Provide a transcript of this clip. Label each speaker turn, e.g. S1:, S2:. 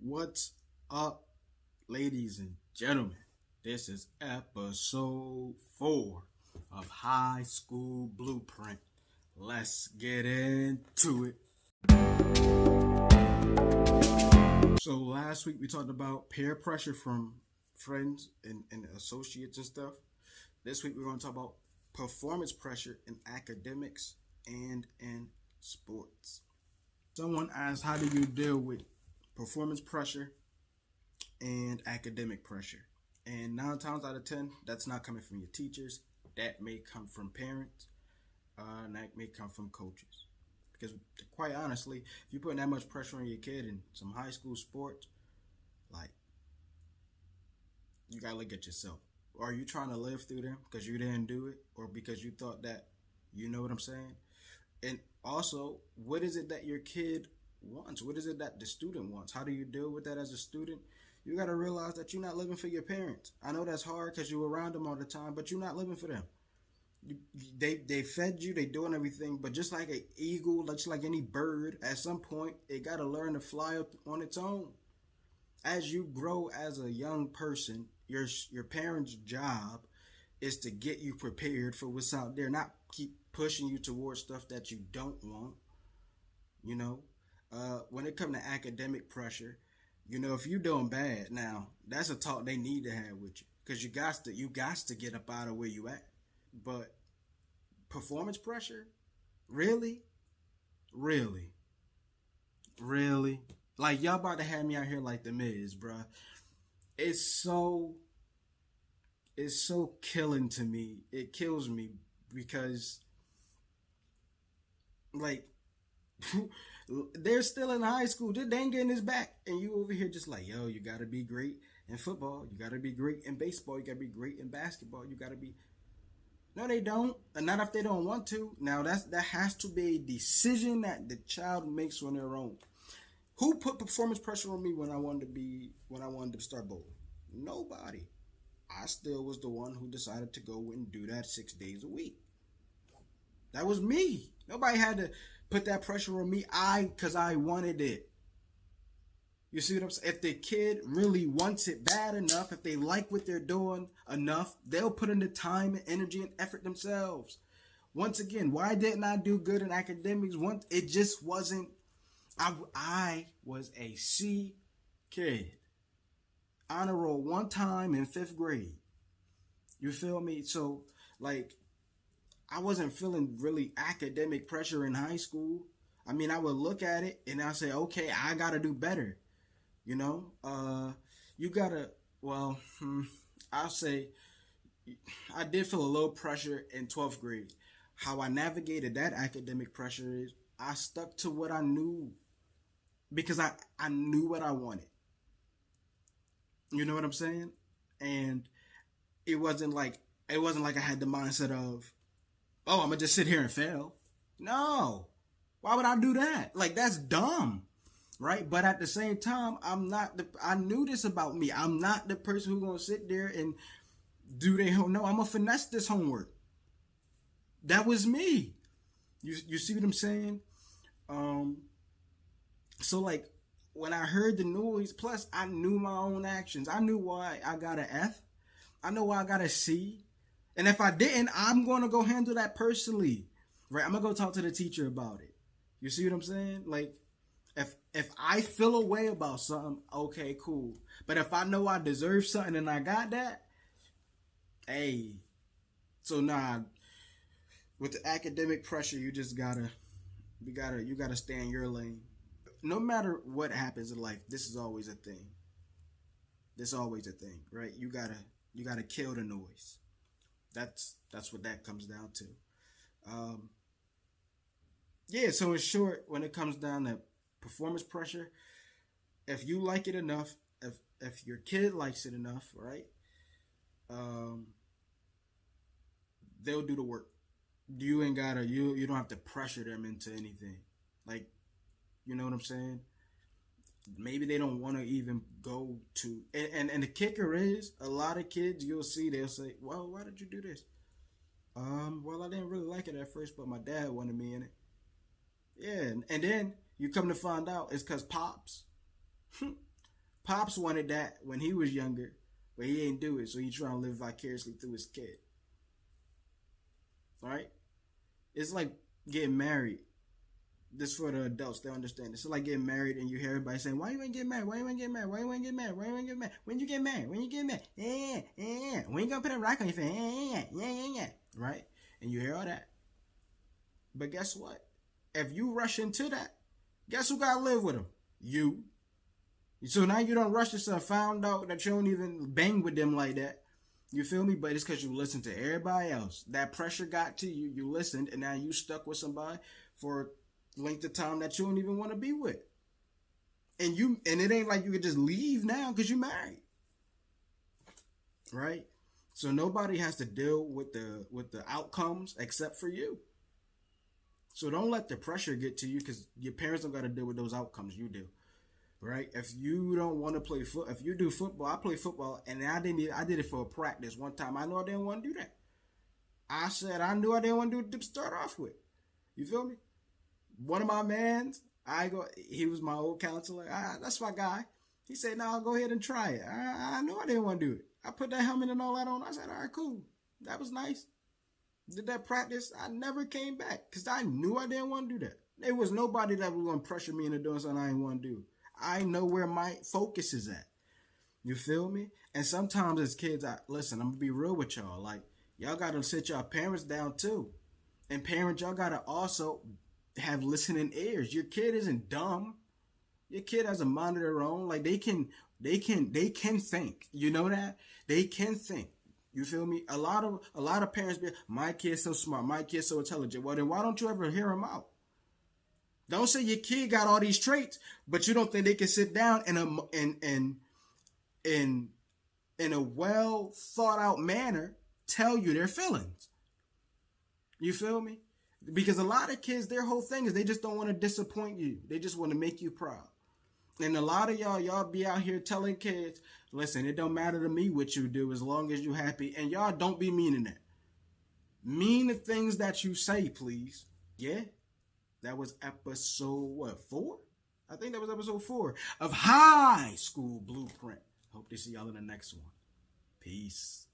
S1: What's up, ladies and gentlemen? This is episode 4 of High School Blueprint. Let's get into it. So last week we talked about peer pressure from friends and associates and stuff. This week we're going to talk about performance pressure in academics and in sports. Someone asked, how do you deal with performance pressure and academic pressure? And 9 times out of 10, that's not coming from your teachers. That may come from parents. And that may come from coaches. Because quite honestly, if you're putting that much pressure on your kid in some high school sports, like, you gotta look at yourself. Are you trying to live through them because you didn't do it, or because you thought that, you know what I'm saying? And also, what is it that your kid wants? What is it that the student wants? How do you deal with that as a student? You got to realize that you're not living for your parents. I know that's hard because you're around them all the time, but you're not living for them. They fed you, they doing everything, but just like an eagle, just like any bird, at some point, it got to learn to fly up on its own. As you grow as a young person, your parents' job is to get you prepared for what's out there, not keep pushing you towards stuff that you don't want. You know, when it comes to academic pressure, you know, if you're doing bad, now that's a talk they need to have with you, because you got to get up out of where you at. But performance pressure, really, like, y'all about to have me out here like the Miz, bruh. It's so killing to me. It kills me because, like, they're still in high school. They ain't getting this back. And you over here just like, yo, you got to be great in football. You got to be great in baseball. You got to be great in basketball. You got to be... No, they don't. And not if they don't want to. Now, that has to be a decision that the child makes on their own. Who put performance pressure on me when I wanted to start bowling? Nobody. I still was the one who decided to go and do that 6 days a week. That was me. Nobody had to put that pressure on me. Because I wanted it. You see what I'm saying? If the kid really wants it bad enough, if they like what they're doing enough, they'll put in the time and energy and effort themselves. Once again, why didn't I do good in academics? It just wasn't. I was a C kid. Honor roll one time in 5th grade. You feel me? So, like, I wasn't feeling really academic pressure in high school. I mean, I would look at it and I say, okay, I got to do better. You know, you got to, well, I'll say I did feel a little pressure in 12th grade. How I navigated that academic pressure is I stuck to what I knew, because I knew what I wanted. You know what I'm saying? And it wasn't like I had the mindset of, oh, I'm gonna just sit here and fail. No. Why would I do that? Like, that's dumb. Right? But at the same time, I knew this about me. I'm not the person who's gonna sit there and do their homework. No, I'm gonna finesse this homework. That was me. You see what I'm saying? So, like, when I heard the noise, plus I knew my own actions. I knew why I got an F. I know why I got a C. And if I didn't, I'm going to go handle that personally. Right? I'm going to go talk to the teacher about it. You see what I'm saying? Like, if I feel a way about something, okay, cool. But if I know I deserve something and I got that, hey. So, nah, with the academic pressure, you just gotta stay in your lane. No matter what happens in life, this is always a thing. This is always a thing, right? You gotta kill the noise. That's what that comes down to. Yeah, so in short, when it comes down to performance pressure, if you like it enough, if your kid likes it enough, right? They'll do the work. You ain't gotta, you don't have to pressure them into anything. Like, you know what I'm saying? Maybe they don't want to even go to, and the kicker is, a lot of kids you'll see, they'll say, well, why did you do this? Well, I didn't really like it at first, but my dad wanted me in it. Yeah, and then you come to find out it's because Pops Pops wanted that when he was younger, but he ain't do it, so he trying to live vicariously through his kid. Right? It's like getting married. This for the adults, they understand. It's like getting married and you hear everybody saying, "Why you ain't getting married? Why you ain't getting married? Why you ain't getting married? Why you ain't getting married? When you get married? When you get married? Yeah. When you gonna put a rock on your face? Yeah. Right? And you hear all that. But guess what? If you rush into that, guess who gotta live with them? You. So now you don't rush yourself, found out that you don't even bang with them like that. You feel me? But it's because you listened to everybody else. That pressure got to you. You listened, and now you stuck with somebody for length of time that you don't even want to be with. And it ain't like you could just leave now because you married. Right? So nobody has to deal with the outcomes except for you. So don't let the pressure get to you because your parents don't got to deal with those outcomes. You do. Right? If you don't want to play foot, if you do football, I play football, and I did it for a practice one time. I know I didn't want to do that. I said I knew I didn't want to do it to start off with. You feel me? One of my mans, he was my old counselor. That's my guy. He said, "No, I'll go ahead and try it." I knew I didn't want to do it. I put that helmet and all that on. I said, "All right, cool. That was nice." Did that practice. I never came back because I knew I didn't want to do that. There was nobody that was going to pressure me into doing something I didn't want to do. I know where my focus is at. You feel me? And sometimes as kids, listen, I'm going to be real with y'all. Like, y'all got to sit y'all parents down too. And parents, y'all got to also have listening ears. Your kid isn't dumb. Your kid has a mind of their own. Like, they can think. You know that? They can think. You feel me? A lot of parents be, my kid's so smart. My kid's so intelligent. Well, then why don't you ever hear them out? Don't say your kid got all these traits, but you don't think they can sit down in a well thought out manner tell you their feelings. You feel me? Because a lot of kids, their whole thing is they just don't want to disappoint you. They just want to make you proud. And a lot of y'all be out here telling kids, listen, it don't matter to me what you do as long as you happy. And y'all don't be meaning that. Mean the things that you say, please. Yeah. That was episode 4? I think that was episode 4 of High School Blueprint. Hope to see y'all in the next one. Peace.